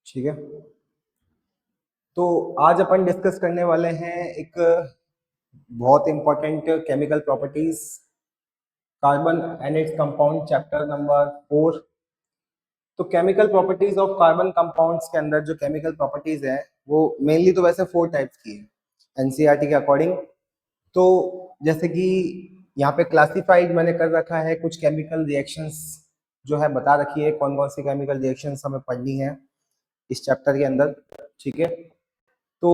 ठीक है। तो आज अपन डिस्कस करने वाले हैं एक बहुत important chemical properties, carbon and its compound, chapter number 4। तो chemical properties of carbon compounds के अंदर जो केमिकल प्रॉपर्टीज है वो मेनली तो वैसे 4 टाइप्स की है एनसीईआरटी के अकॉर्डिंग। तो जैसे कि यहाँ पे क्लासिफाइड मैंने कर रखा है, कुछ केमिकल रिएक्शंस जो है बता रखी है कौन कौन सी केमिकल रिएक्शंस हमें पढ़नी है इस चैप्टर के अंदर। ठीक है, तो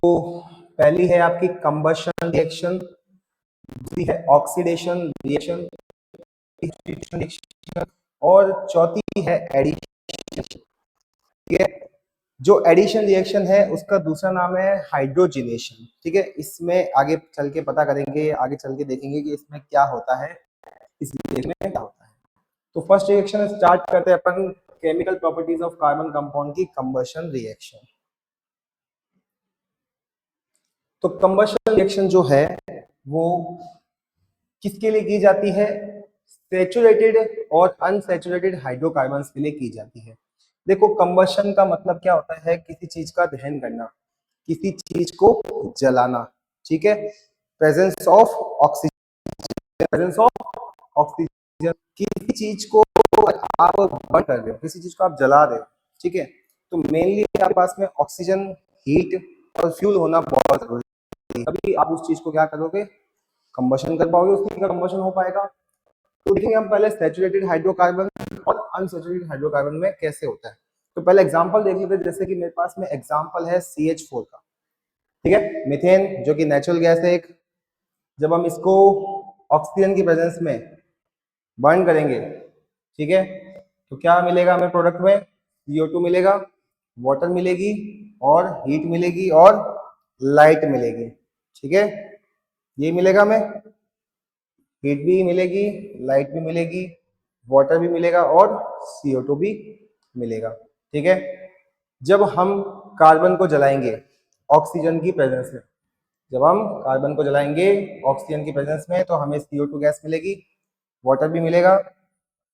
पहली है आपकी कंबशन रिएक्शन, दूसरी है ऑक्सीडेशन रिएक्शन, और चौथी है एडिशन। ठीक है, जो एडिशन रिएक्शन है उसका दूसरा नाम है हाइड्रोजिनेशन। ठीक है, इसमें आगे चल के पता करेंगे, आगे चल के देखेंगे कि इसमें क्या होता है, इस रिएक्शन में क्या होता है। तो फर्स्ट रिएक्शन स्टार्ट करते हैं अपन chemical properties of carbon compound की कंबशन रिएक्शन। तो कंबशन रिएक्शन जो है वो किसके लिए की जाती है? सैचुरेटेड और अनसैचुरेटेड हाइड्रोकार्बन्स के लिए की जाती है। देखो, कंबशन का मतलब क्या होता है? किसी चीज का दहन करना, किसी चीज को जलाना। ठीक है, presence of oxygen, presence of oxygen, किसी चीज को आप बर्न कर रहे हो, किसी चीज को आप जला रहे हो। ठीक है, तो मेनली आपके पास में ऑक्सीजन, हीट और फ्यूल होना बहुत जरूरी है, तभी आप उस चीज को क्या करोगे, कंबशन कर पाओगे, उसका कंबशन हो पाएगा। तो देखेंगे हम पहले सैचुरेटेड हाइड्रोकार्बन और अनसैचुरेटेड हाइड्रोकार्बन में कैसे होता है। तो पहले एग्जांपल देख लेते हैं, जैसे कि मेरे पास में एग्जांपल है CH4 का। ठीक है, मीथेन जो कि नेचुरल गैस है एक, जब हम इसको ऑक्सीजन की प्रेजेंस में बर्न करेंगे, ठीक है, तो क्या मिलेगा हमें प्रोडक्ट में? CO2 मिलेगा, वाटर मिलेगी और हीट मिलेगी और लाइट मिलेगी। ठीक है, ये मिलेगा हमें, हीट भी मिलेगी, लाइट भी मिलेगी, वाटर भी मिलेगा और CO2 भी मिलेगा। ठीक है, जब हम कार्बन को जलाएंगे ऑक्सीजन की प्रेजेंस में, जब हम कार्बन को जलाएंगे ऑक्सीजन की प्रेजेंस में, तो हमें CO2 गैस मिलेगी, वाटर भी मिलेगा,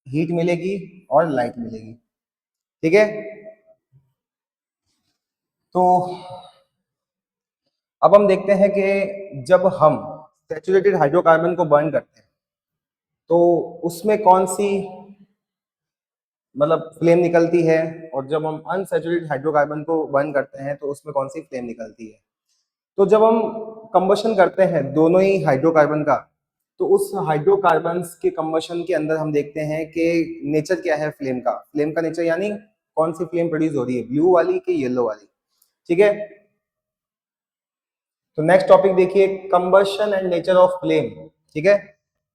हीट मिलेगी और लाइट मिलेगी। ठीक है, तो अब हम देखते हैं कि जब हम सैचुरेटेड हाइड्रोकार्बन को बर्न करते हैं तो उसमें कौन सी मतलब फ्लेम निकलती है, और जब हम अनसैचुरेटेड हाइड्रोकार्बन को बर्न करते हैं तो उसमें कौन सी फ्लेम निकलती है। तो जब हम कंबशन करते हैं दोनों ही हाइड्रोकार्बन का, तो उस हाइड्रोकार्बन्स के कंबशन के अंदर हम देखते हैं कि नेचर क्या है फ्लेम का, फ्लेम का नेचर यानी कौन सी फ्लेम प्रोड्यूस हो रही है, ब्लू वाली कि येलो वाली। ठीक है, तो नेक्स्ट टॉपिक देखिए, combustion and nature of flame. ठीक है,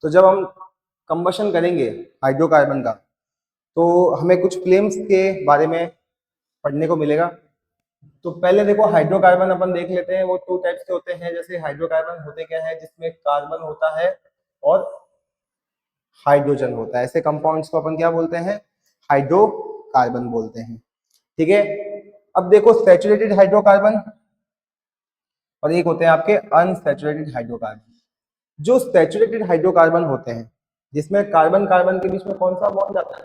तो जब हम कंबशन करेंगे हाइड्रोकार्बन का तो हमें कुछ फ्लेम्स के बारे में पढ़ने को मिलेगा। तो पहले देखो, हाइड्रोकार्बन अपन देख लेते हैं, वो 2 टाइप्स के होते हैं। जैसे हाइड्रोकार्बन होते क्या है, जिसमें कार्बन होता है और हाइड्रोजन होता है, ऐसे कंपाउंड्स को अपन क्या बोलते हैं? हाइड्रोकार्बन बोलते हैं। ठीक है, अब देखो सैचुरेटेड हाइड्रोकार्बन और एक होते हैं आपके अनसैचुरेटेड हाइड्रोकार्बन। जो सैचुरेटेड हाइड्रोकार्बन होते हैं, जिसमें कार्बन कार्बन के बीच में कौन सा बॉन्ड आता है?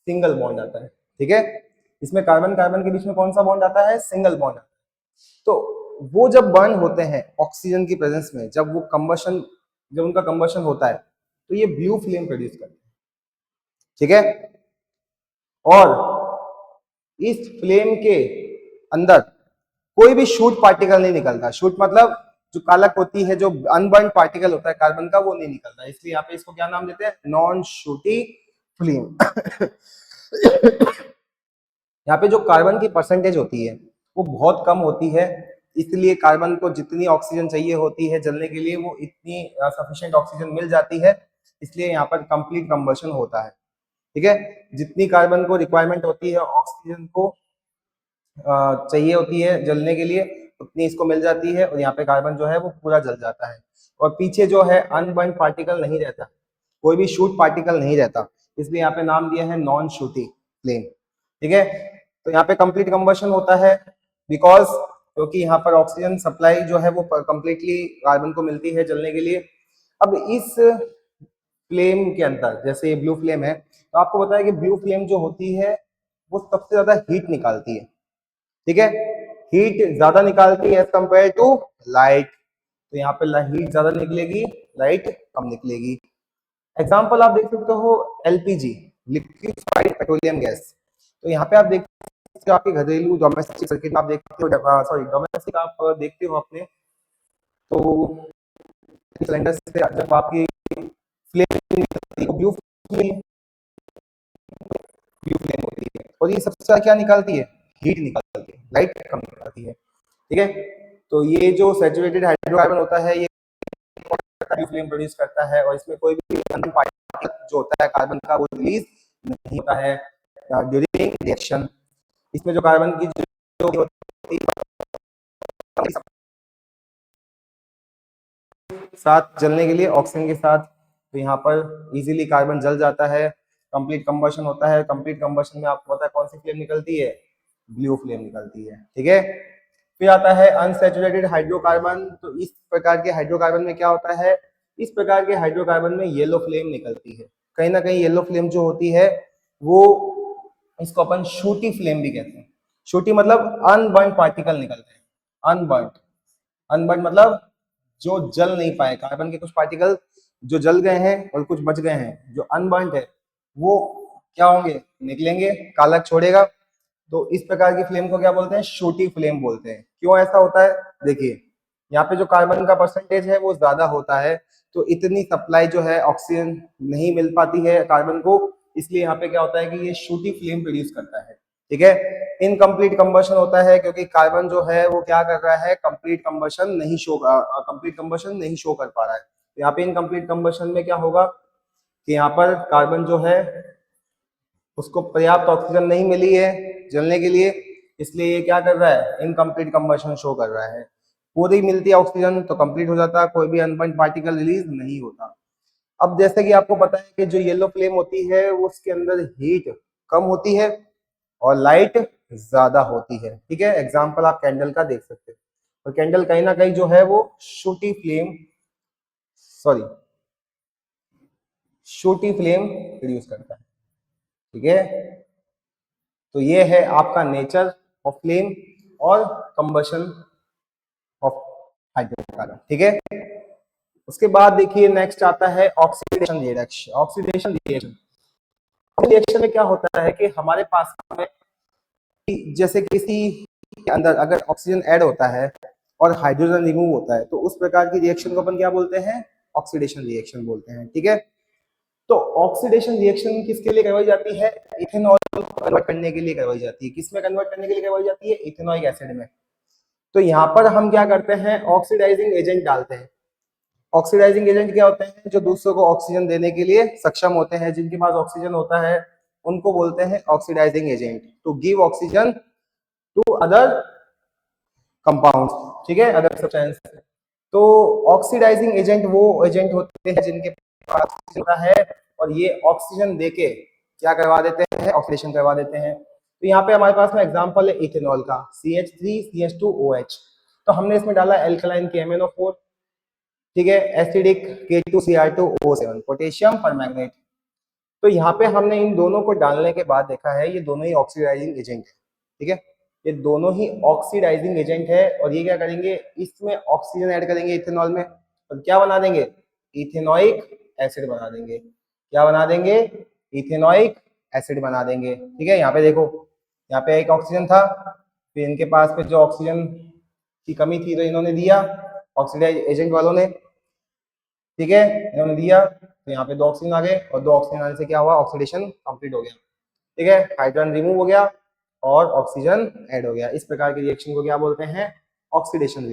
सिंगल बॉन्ड आता है। ठीक है, इसमें कार्बन कार्बन के बीच में कौन सा बॉन्ड आता है? सिंगल बॉन्ड आता है। तो वो जब बर्न होते हैं ऑक्सीजन की प्रेजेंस में, जब वो कंबशन, जब उनका कंबशन होता है तो ये ब्लू फ्लेम प्रोड्यूस करते हैं। ठीक है, और इस फ्लेम के अंदर कोई भी शूट पार्टिकल नहीं निकलता। शूट मतलब जो कालक होती है, जो अनबर्न पार्टिकल होता है कार्बन का, वो नहीं निकलता। इसलिए यहाँ पे इसको क्या नाम देते हैं? Non sooty flame. यहाँ पे जो कार्बन की परसेंटेज होती है वो बहुत कम होती है, इसलिए कार्बन को जितनी ऑक्सीजन चाहिए होती है जलने के लिए, वो इतनी सफिशिएंट ऑक्सीजन मिल जाती है, इसलिए यहाँ पर कंप्लीट कंबशन होता है। ठीक है, जितनी कार्बन को रिक्वायरमेंट होती है ऑक्सीजन को चाहिए होती है जलने के लिए, उतनी इसको मिल जाती है, और यहाँ पे कार्बन जो है वो पूरा जल जाता है। और पीछे जो है अनबर्न पार्टिकल नहीं रहता, कोई भी शूट पार्टिकल नहीं रहता, इसलिए यहाँ पे नाम दिया है नॉन शूटी फ्लेम। ठीक है, तो यहाँ पे कंप्लीट कंबशन होता है बिकॉज, क्योंकि यहाँ पर ऑक्सीजन सप्लाई जो है वो कंप्लीटली कार्बन को मिलती है जलने के लिए। अब इस फ्लेम के अंदर, जैसे ये ब्लू फ्लेम है, तो आपको बताया कि ब्लू फ्लेम जो होती है वो सबसे ज्यादा हीट निकालती है। ठीक है, हीट ज्यादा निकालती है एज कंपेयर टू लाइट, तो यहाँ पे हीट ज्यादा निकलेगी, लाइट कम निकलेगी। एग्जाम्पल आप देख सकते हो एलपीजी, लिक्विफाइड पेट्रोलियम गैस। तो यहाँ पे आप देख सकते हो आपके घरेलू डोमेस्टिक सर्किट में आप देखते हो, सॉरी डोमेस्टिक आप देखते हो अपने, तो सिलेंडर से जब आपकी फ्लेम निकलती है, ब्लू फ्लेम होती है, और ये सबसे ज्यादा क्या निकालती है, हीट निकालती है, लाइट कम निकालती है। ठीक है, तो ये जो सैचुरेटेड हाइड्रोकार्बन होता है ये फ्लेम प्रोड्यूस करता है, और इसमें कोई भी पार्टिकल जो होता है कार्बन का वो रिलीज नहीं होता है ड्यूरिंग रिएक्शन। इसमें जो कार्बन की जो होती है साथ जलने के लिए ऑक्सीजन के साथ, तो यहाँ पर इजीली कार्बन जल जाता है, कंप्लीट कंबशन होता है। कंप्लीट कंबशन में आपको पता है कौन सी फ्लेम निकलती है, ब्लू फ्लेम निकलती है। ठीक है, फिर आता है अनसैचुरेटेड हाइड्रोकार्बन। तो इस प्रकार के हाइड्रोकार्बन में क्या होता है, इस प्रकार के हाइड्रोकार्बन में येलो फ्लेम निकलती है। कहीं ना कहीं येलो फ्लेम जो होती है वो, इसको अपन शूटी फ्लेम भी कहते हैं। शूटी मतलब अनबर्न पार्टिकल निकलते हैं, अनबर्न, अनबर्न मतलब जो जल नहीं पाए, कार्बन के कुछ पार्टिकल जो जल गए हैं और कुछ बच गए हैं, जो अनबर्न है वो क्या होंगे, निकलेंगे, काला छोड़ेगा। तो इस प्रकार की फ्लेम को क्या बोलते हैं, शूटी फ्लेम बोलते हैं। क्यों ऐसा होता है, देखिए यहाँ पे जो कार्बन का परसेंटेज है वो ज्यादा होता है, तो इतनी सप्लाई जो है ऑक्सीजन नहीं मिल पाती है कार्बन को, इसलिए यहाँ पे क्या होता है कि ये शूटी फ्लेम प्रोड्यूस करता है। ठीक है, इनकम्प्लीट कंबशन होता है क्योंकि कार्बन जो है वो क्या कर रहा है, कंप्लीट कंबशन नहीं शो, कंप्लीट कंबशन नहीं शो कर पा रहा है। तो यहाँ पे इनकम्प्लीट कंबशन में क्या होगा कि यहाँ पर कार्बन जो है उसको पर्याप्त ऑक्सीजन नहीं मिली है जलने के लिए, इसलिए ये क्या कर रहा है, इनकम्प्लीट कंबशन शो कर रहा है। पूरी मिलती है ऑक्सीजन तो कंप्लीट हो जाता है, कोई भी अनबर्न पार्टिकल रिलीज नहीं होता। अब जैसे कि आपको पता है कि जो येलो फ्लेम होती है वो उसके अंदर हीट कम होती है और लाइट ज्यादा होती है। ठीक है, एग्जाम्पल आप कैंडल का देख सकते हैं, और कैंडल कहीं ना कहीं जो है वो sooty flame, sorry sooty flame produce करता है। ठीक है, तो ये है आपका नेचर ऑफ फ्लेम और कंबशन ऑफ हाइड्रोकार्बन। ठीक है, उसके बाद देखिए नेक्स्ट आता है oxidation reaction. Oxidation reaction, reaction में क्या होता है कि हमारे पास में जैसे किसी के अंदर अगर ऑक्सीजन ऐड होता है और हाइड्रोजन रिमूव होता है, तो उस प्रकार की रिएक्शन को अपन क्या बोलते हैं, ऑक्सीडेशन रिएक्शन बोलते हैं। ठीक है, तो ऑक्सीडेशन रिएक्शन किसके लिए करवाई जाती है, इथेनॉल को कन्वर्ट करने के लिए करवाई जाती है। किसमें कन्वर्ट करने के लिए करवाई जाती है, इथेनॉइक एसिड में। तो यहाँ पर हम क्या करते हैं, ऑक्सीडाइजिंग एजेंट डालते हैं। ऑक्सीडाइजिंग एजेंट क्या होते हैं, जो दूसरों को ऑक्सीजन देने के लिए सक्षम होते हैं, जिनके पास ऑक्सीजन होता है उनको बोलते हैं oxidising agent, to give oxygen to other compounds. ठीक है, अदर सब्सटेंस। तो ऑक्सीडाइजिंग एजेंट वो एजेंट होते हैं जिनके पास ऑक्सीजन होता है और ये ऑक्सीजन देके क्या करवा देते हैं, ऑक्सीडेशन करवा देते हैं। तो यहाँ पे हमारे पास में एग्जांपल है इथेनॉल का, CH3CH2OH। तो हमने इसमें डाला एल्कलाइन KMnO4, ठीक है, एसिडिक K2Cr2O7, पोटेशियम परमैंगनेट। तो यहाँ पे हमने इन दोनों को डालने के बाद देखा है ये दोनों ही ऑक्सीडाइजिंग एजेंट है। ठीक है, ये दोनों ही ऑक्सीडाइजिंग एजेंट है, और ये क्या करेंगे, इसमें ऑक्सीजन ऐड करेंगे इथेनॉल में, और क्या बना देंगे, इथेनोइक एसिड बना देंगे। क्या बना देंगे, इथेनोइक एसिड बना देंगे। ठीक है, यहाँ पे देखो, यहाँ पे एक ऑक्सीजन था, फिर इनके पास पे जो ऑक्सीजन की कमी थी तो इन्होंने दिया, ऑक्सीडाइज एजेंट वालों ने। ठीक है, इन्होंने दिया तो यहाँ पे 2 ऑक्सीजन आ गए, और 2 ऑक्सीजन आने से क्या हुआ, ऑक्सीडेशन कंप्लीट हो गया। ठीक है, हाइड्रोजन रिमूव हो गया और ऑक्सीजन ऐड हो गया। इस प्रकार के रिएक्शन को क्या बोलते हैं, ऑक्सीडेशन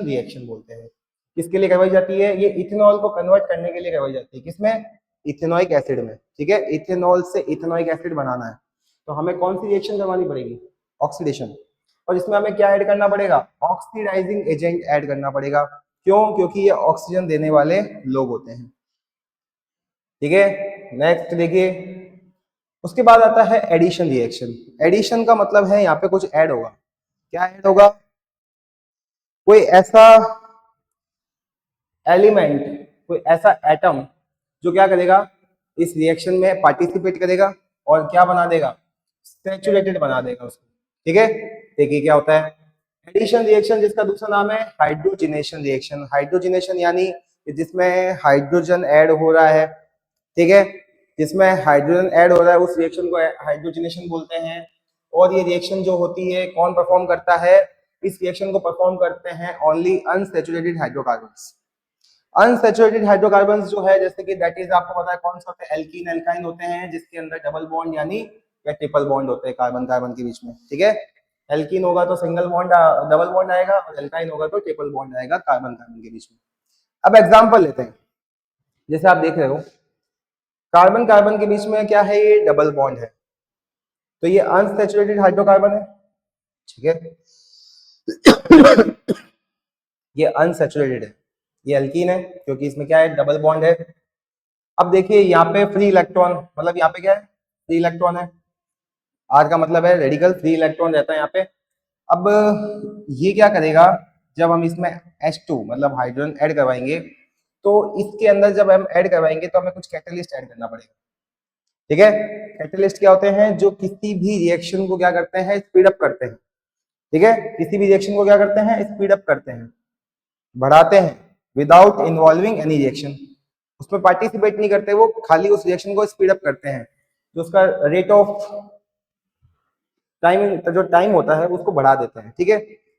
रिएक्शन बोलते हैं। किसके लिए करवाई जाती है, ये इथेनॉल को कन्वर्ट करने के लिए करवाई जाती है। किसमें, इथेनोइक एसिड में। ठीक है, इथेनॉल से इथेनोइक एसिड बनाना है तो हमें कौन सी रिएक्शन करवानी पड़ेगी, ऑक्सीडेशन। और इसमें हमें क्या ऐड करना पड़ेगा, ऑक्सीडाइजिंग एजेंट ऐड करना पड़ेगा। क्यों, क्योंकि ये ऑक्सीजन देने वाले लोग होते हैं। ठीक है, नेक्स्ट देखिए, उसके बाद आता है एडिशन रिएक्शन। एडिशन का मतलब है यहाँ पे कुछ ऐड होगा। क्या ऐड होगा, कोई ऐसा एलिमेंट, कोई ऐसा एटम जो क्या करेगा, इस रिएक्शन में पार्टिसिपेट करेगा और क्या बना देगा, सैचुरेटेड बना देगा उसको। ठीक है, देखिए क्या होता है एडिशन रिएक्शन, जिसका दूसरा नाम है हाइड्रोजनेशन रिएक्शन। हाइड्रोजनेशन यानी जिसमें हाइड्रोजन ऐड हो रहा है, ठीक है, जिसमें हाइड्रोजन ऐड हो रहा है उस रिएक्शन को हाइड्रोजनेशन बोलते हैं। और ये रिएक्शन जो होती है कौन परफॉर्म करता है, इस रिएक्शन को परफॉर्म करते हैं only unsaturated hydrocarbons. Unsaturated hydrocarbons जो है, जैसे कि दैट इज आपको पता है कौन सा होता है, एल्कीन एल्काइन होते हैं, जिसके अंदर डबल बॉन्ड यानी या ट्रिपल बॉन्ड होते हैं कार्बन कार्बन के बीच में, ठीक है। एल्कीन होगा तो सिंगल बॉन्ड डबल बॉन्ड आएगा, और एल्काइन होगा तो ट्रिपल बॉन्ड आएगा कार्बन कार्बन के बीच में। अब एग्जांपल लेते हैं, जैसे आप देख रहे हो कार्बन कार्बन के बीच में क्या है, ये डबल बॉन्ड है, तो ये अनसैचुरेटेड हाइड्रोकार्बन है, ठीक है। ये अनसैचुरेटेड है, ये एल्कीन है क्योंकि इसमें क्या है, डबल बॉन्ड है। अब देखिए यहाँ पे फ्री इलेक्ट्रॉन, मतलब यहाँ पे क्या है, फ्री इलेक्ट्रॉन है, आर का मतलब है रेडिकल, फ्री इलेक्ट्रॉन रहता है यहाँ पे। अब ये क्या करेगा, जब हम इसमें H2 मतलब हाइड्रोजन ऐड करवाएंगे, तो इसके अंदर जब हम ऐड करवाएंगे तो हमें कुछ कैटलिस्ट ऐड करना पड़ेगा, ठीक है। कैटलिस्ट क्या होते हैं, जो किसी भी रिएक्शन को क्या करते हैं, स्पीड अप करते हैं, ठीक है, किसी भी रिएक्शन को क्या करते हैं, स्पीड अप करते हैं, बढ़ाते हैं, विदाउट इन्वॉल्विंग एनी रिएक्शन। उसमें पार्टिसिपेट नहीं करते, वो खाली उस रिएक्शन को स्पीड अप करते हैं, जो उसका रेट ऑफ टाइम, जो टाइम होता है उसको बढ़ा देते हैं, ठीक है।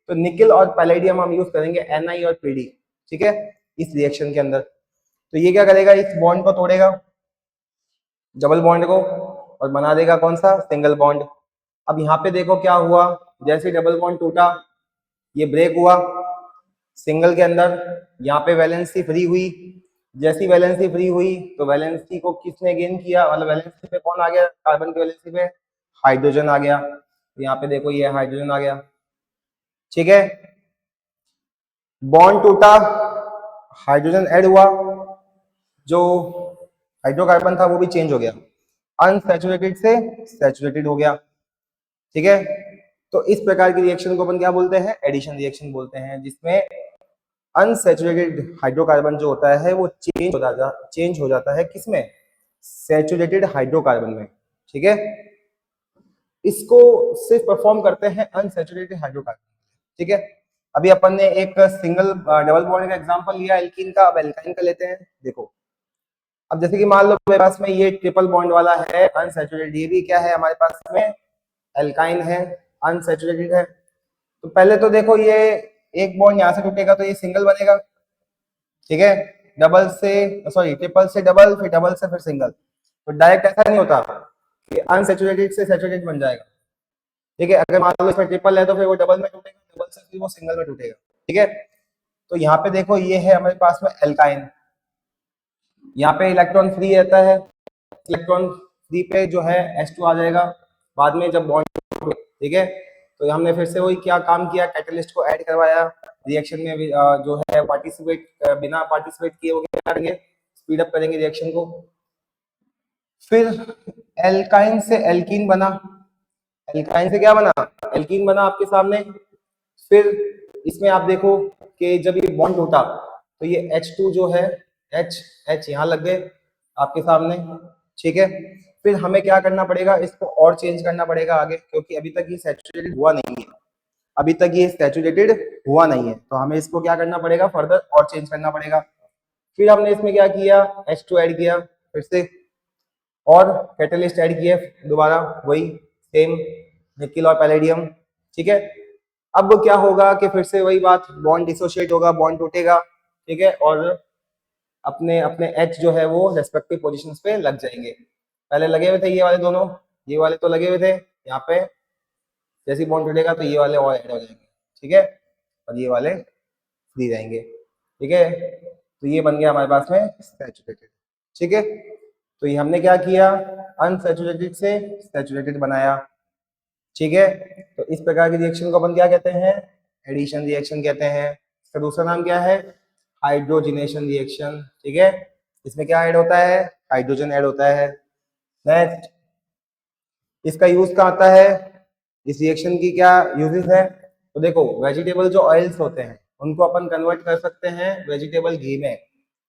तो निकल और पैलेडियम हम यूज करेंगे Na और Pd, ठीक है, इस रिएक्शन के अंदर। तो ये क्या करेगा, इस बॉन्ड को तोड़ेगा, डबल बॉन्ड को, और बना देगा कौन सा, सिंगल बॉन्ड। अब यहाँ पे देखो क्या हुआ, जैसे डबल बॉन्ड टूटा ये ब्रेक हुआ, सिंगल के अंदर यहाँ पे वैलेंसी फ्री हुई, जैसी वैलेंसी फ्री हुई तो वैलेंसी को किसने गेन किया, मतलब वैलेंसी पे कौन आ गया, कार्बन की वैलेंसी पे हाइड्रोजन आ गया। तो यहाँ पे देखो ये हाइड्रोजन आ गया, ठीक है। बॉन्ड टूटा, हाइड्रोजन ऐड हुआ, जो हाइड्रोकार्बन था वो भी चेंज हो गया, अनसैचुरेटेड से सैचुरेटेड हो गया, ठीक है। तो इस प्रकार की रिएक्शन को अपन क्या बोलते हैं, एडिशन रिएक्शन बोलते हैं, जिसमें अनसैचुरेटेड हाइड्रोकार्बन जो होता है वो चेंज हो जाता है किसमें, सैचुरेटेड हाइड्रोकार्बन में, ठीक है। इसको सिर्फ परफॉर्म करते हैं अनसैचुरेटेड हाइड्रोकार्बन, ठीक है। अभी अपन ने एक सिंगल डबल बॉन्ड का एग्जांपल लिया एल्कीन का, अब एल्काइन का लेते हैं। देखो अब जैसे कि मान लो मेरे पास में ये ट्रिपल बॉन्ड वाला है अनसैचुरेटेड, ये भी क्या है हमारे पास में एल्काइन है, अनसैचुरेटेड है। तो पहले तो देखो ये एक बॉन्ड यहाँ से टूटेगा तो ये सिंगल बनेगा, ठीक है, डबल से सॉरी ट्रिपल से डबल, फिर डबल से फिर सिंगल। तो डायरेक्ट ऐसा नहीं होता कि अनसैचुरेटेड से सैचुरेटेड बन जाएगा, ठीक है। अगर मान लो इसमें ट्रिपल है तो फिर वो डबल में टूटेगा, डबल से फिर वो सिंगल में टूटेगा, ठीक है। तो यहाँ पे देखो ये है हमारे पास में एल्काइन, यहाँ पे इलेक्ट्रॉन फ्री रहता है, इलेक्ट्रॉन फ्री पे जो है H2 आ जाएगा बाद में जब बॉन्ड, ठीक है। तो हमने फिर से वही क्या काम किया, कैटलिस्ट को ऐड करवाया रिएक्शन में, जो है पार्टिसिपेट बिना पार्टिसिपेट किए वो क्या करेंगे, स्पीड अप करेंगे रिएक्शन को। फिर एल्काइन से एल्कीन बना, एल्काइन से क्या बना, एल्कीन बना आपके सामने। फिर इसमें आप देखो कि जब ये बॉन्ड टूटा तो ये H2 जो है H यहाँ लग गए आपके सामने, ठीक है। फिर हमें क्या करना पड़ेगा, इसको और चेंज करना पड़ेगा आगे, क्योंकि अभी तक ये सैचुरेटेड हुआ नहीं है, अभी तक ये सैचुरेटेड हुआ नहीं है, तो हमें इसको क्या करना पड़ेगा, फर्दर और चेंज करना पड़ेगा। फिर हमने इसमें क्या किया, H2 ऐड किया फिर से, और कैटलिस्ट ऐड किया दोबारा वही सेम निकिल और पैलेडियम, ठीक है। अब क्या होगा कि फिर से वही बात, बॉन्ड डिसोशिएट होगा, बॉन्ड टूटेगा, ठीक है, और अपने अपने H जो है वो रेस्पेक्टिव पोजीशंस पे लग जाएंगे। पहले लगे हुए थे ये वाले दोनों, ये वाले तो लगे हुए थे यहाँ पे, जैसे बॉन्ड टूटेगा तो ये वाले और ऐड हो जाएंगे, ठीक है, और ये वाले फ्री रहेंगे, ठीक है। तो ये बन गया हमारे पास में सैचुरेटेड, ठीक है। तो ये हमने क्या किया, अनसैचुरेटेड से सैचुरेटेड बनाया, ठीक है। तो इस प्रकार की रिएक्शन को अपन क्या कहते हैं, एडिशन रिएक्शन कहते हैं। इसका दूसरा नाम क्या है, हाइड्रोजनेशन रिएक्शन, ठीक है। इसमें क्या ऐड होता है, हाइड्रोजन ऐड होता है। नेक्स्ट इसका यूज कहाँ आता है, इस रिएक्शन की क्या यूजेस है, तो देखो वेजिटेबल जो ऑयल्स होते हैं उनको अपन कन्वर्ट कर सकते हैं वेजिटेबल घी में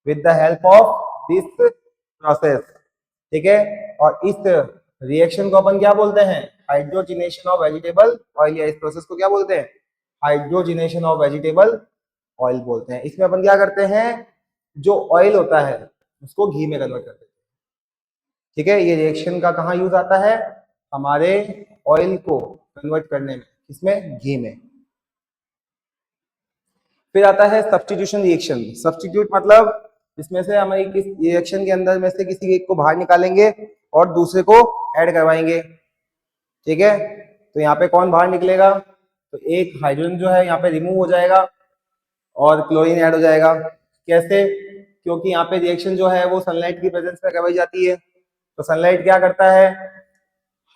with the help of this process, ठीक है। और इस रिएक्शन को अपन क्या बोलते हैं, हाइड्रोजिनेशन ऑफ वेजिटेबल ऑयल, या इस प्रोसेस को क्या बोलते हैं, हाइड्रोजिनेशन ऑफ वेजिटेबल ऑयल बोलते हैं। इसमें अपन क्या करते हैं, जो ऑयल होता है उसको घी में कन्वर्ट करते हैं। ठीक है, ये रिएक्शन का कहाँ यूज आता है, हमारे ऑयल को कन्वर्ट करने में, किसमें, घी में। फिर आता है सब्स्टिट्यूशन रिएक्शन। सब्स्टिट्यूट मतलब इसमें से हमारी किस रिएक्शन के अंदर में से किसी एक को बाहर निकालेंगे और दूसरे को ऐड करवाएंगे। ठीक है, तो यहाँ पे कौन बाहर निकलेगा, तो एक हाइड्रोजन जो है यहाँ पे रिमूव हो जाएगा और क्लोरीन ऐड हो जाएगा। कैसे, क्योंकि यहाँ पे रिएक्शन जो है वो सनलाइट की प्रेजेंस में करवाई जाती है। तो सनलाइट क्या करता है,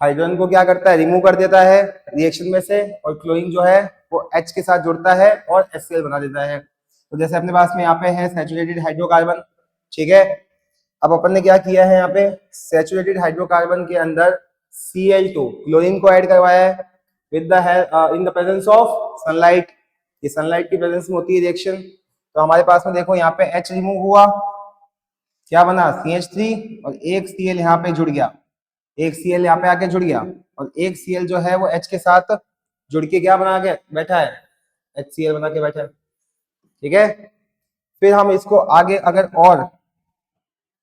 हाइड्रोजन को क्या करता है, रिमूव कर देता है रिएक्शन में से, और क्लोरीन जो है वो H के साथ जुड़ता है और HCl बना देता है। तो जैसे अपने पास में यहाँ पे है सैचुरेटेड हाइड्रोकार्बन। ठीक है, अब अपन ने क्या किया है, यहाँ पे सैचुरेटेड हाइड्रोकार्बन के अंदर Cl2 क्लोरीन को ऐड करवाया है with the in the presence of sunlight. ये सनलाइट की प्रेजेंस में होती है रिएक्शन। तो हमारे पास में देखो यहाँ पे H रिमूव हुआ, क्या बना, CH3, और एक Cl यहाँ पे जुड़ गया, एक Cl यहाँ पे आके जुड़ गया, और एक Cl जो है वो H के साथ जुड़ के क्या बना के बैठा है, HCl बना के बैठा है। ठीक है, फिर हम इसको आगे अगर और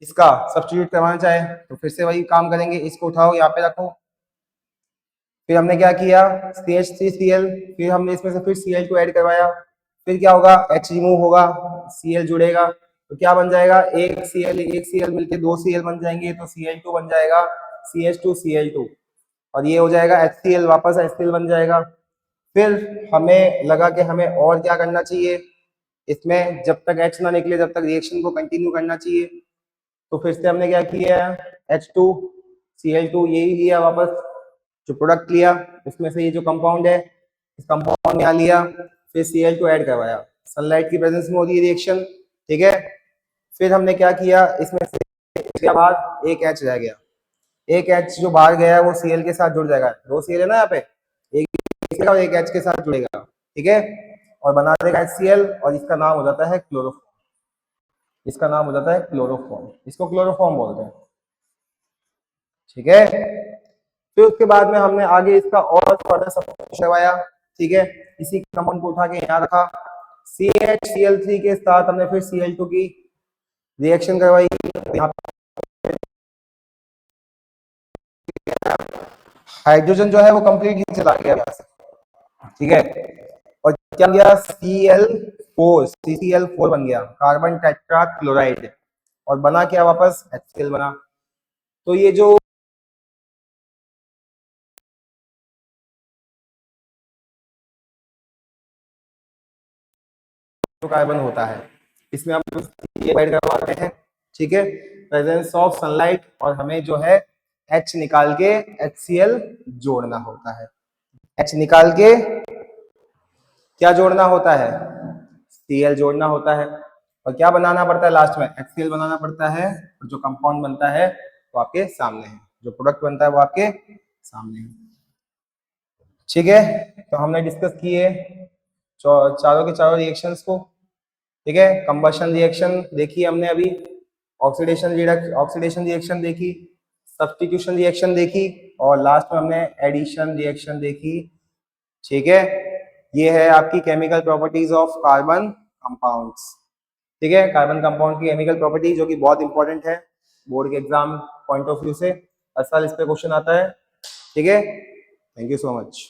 इसका सब्स्टिट्यूट करवाना चाहे तो फिर से वही काम करेंगे, इसको उठाओ यहाँ पे रखो। फिर हमने क्या किया, CH3Cl, फिर हमने इसमें से फिर Cl2 ऐड करवाया, फिर क्या होगा, H रिमूव होगा, Cl जुड़ेगा, तो क्या बन जाएगा, एक Cl मिलके दो Cl बन जाएंगे, तो Cl2 बन जाएगा CH2Cl2, और ये हो जाएगा HCl, वापस HCl बन जाएगा। फिर हमें लगा कि हमें और क्या करना चाहिए इसमें, जब तक H ना निकले जब तक रिएक्शन को कंटिन्यू करना चाहिए। तो फिर से हमने क्या किया, H2Cl2 यही लिया वापस, जो प्रोडक्ट लिया उसमें से ये जो कंपाउंड है इस कंपाउंड में लिया, फिर Cl2 ऐड करवाया, सनलाइट की प्रेजेंस में हो रही है रिएक्शन। ठीक है, फिर हमने क्या किया, इसमें से इसके बाद एक H रह गया, एक H जो बाहर गया है वो Cl के साथ जुड़ जाएगा, दो Cl है ना यहाँ पे, एक और एक H के साथ जुड़ेगा। ठीक है, और बना देगा HCl, और इसका नाम हो जाता है क्लोरोफॉर्म, इसका नाम हो जाता है क्लोरोफॉर्म, इसको क्लोरोफॉर्म बोलते हैं। ठीक है, फिर उसके बाद में हमने आगे इसका और फर्दर सब्स्टिट्यूशन करवाया। ठीक है, इसी कंपाउंड को उठा के यहाँ रखा, CHCl3 के साथ हमने फिर Cl2 की रिएक्शन करवाई, यहाँ हाइड्रोजन जो है वो कंप्लीटली चला गया यहाँ से। ठीक है, और क्या गया, CCl4 बन गया, कार्बन टेट्रा क्लोराइड, और बना क्या वापस, HCl बना। तो ये जो कार्बन होता है इसमें हम ऐड करवाते हैं। ठीक है, प्रेजेंस ऑफ सनलाइट, और हमें जो है H निकाल के HCl जोड़ना होता है, H निकाल के क्या जोड़ना होता है, Cl जोड़ना होता है, और क्या बनाना पड़ता है लास्ट में, HCl बनाना पड़ता है, और जो कंपाउंड बनता है वो आपके सामने है, जो प्रोडक्ट बनता है वो आपके सामने है। ठीक है, तो हमने डिस्कस किए चारों के चारों रिएक्शंस को। ठीक है, कंबशन रिएक्शन देखी हमने अभी, ऑक्सीडेशन रिएक्शन देखी, सब्स्टिट्यूशन रिएक्शन देखी, और लास्ट में हमने एडिशन रिएक्शन देखी। ठीक है, ये है आपकी chemical properties of carbon compounds. ठीक है, कार्बन कंपाउंड की केमिकल प्रॉपर्टी जो कि बहुत इंपॉर्टेंट है बोर्ड के एग्जाम पॉइंट ऑफ व्यू से, हर साल इस पे क्वेश्चन आता है। ठीक है, थैंक यू सो मच।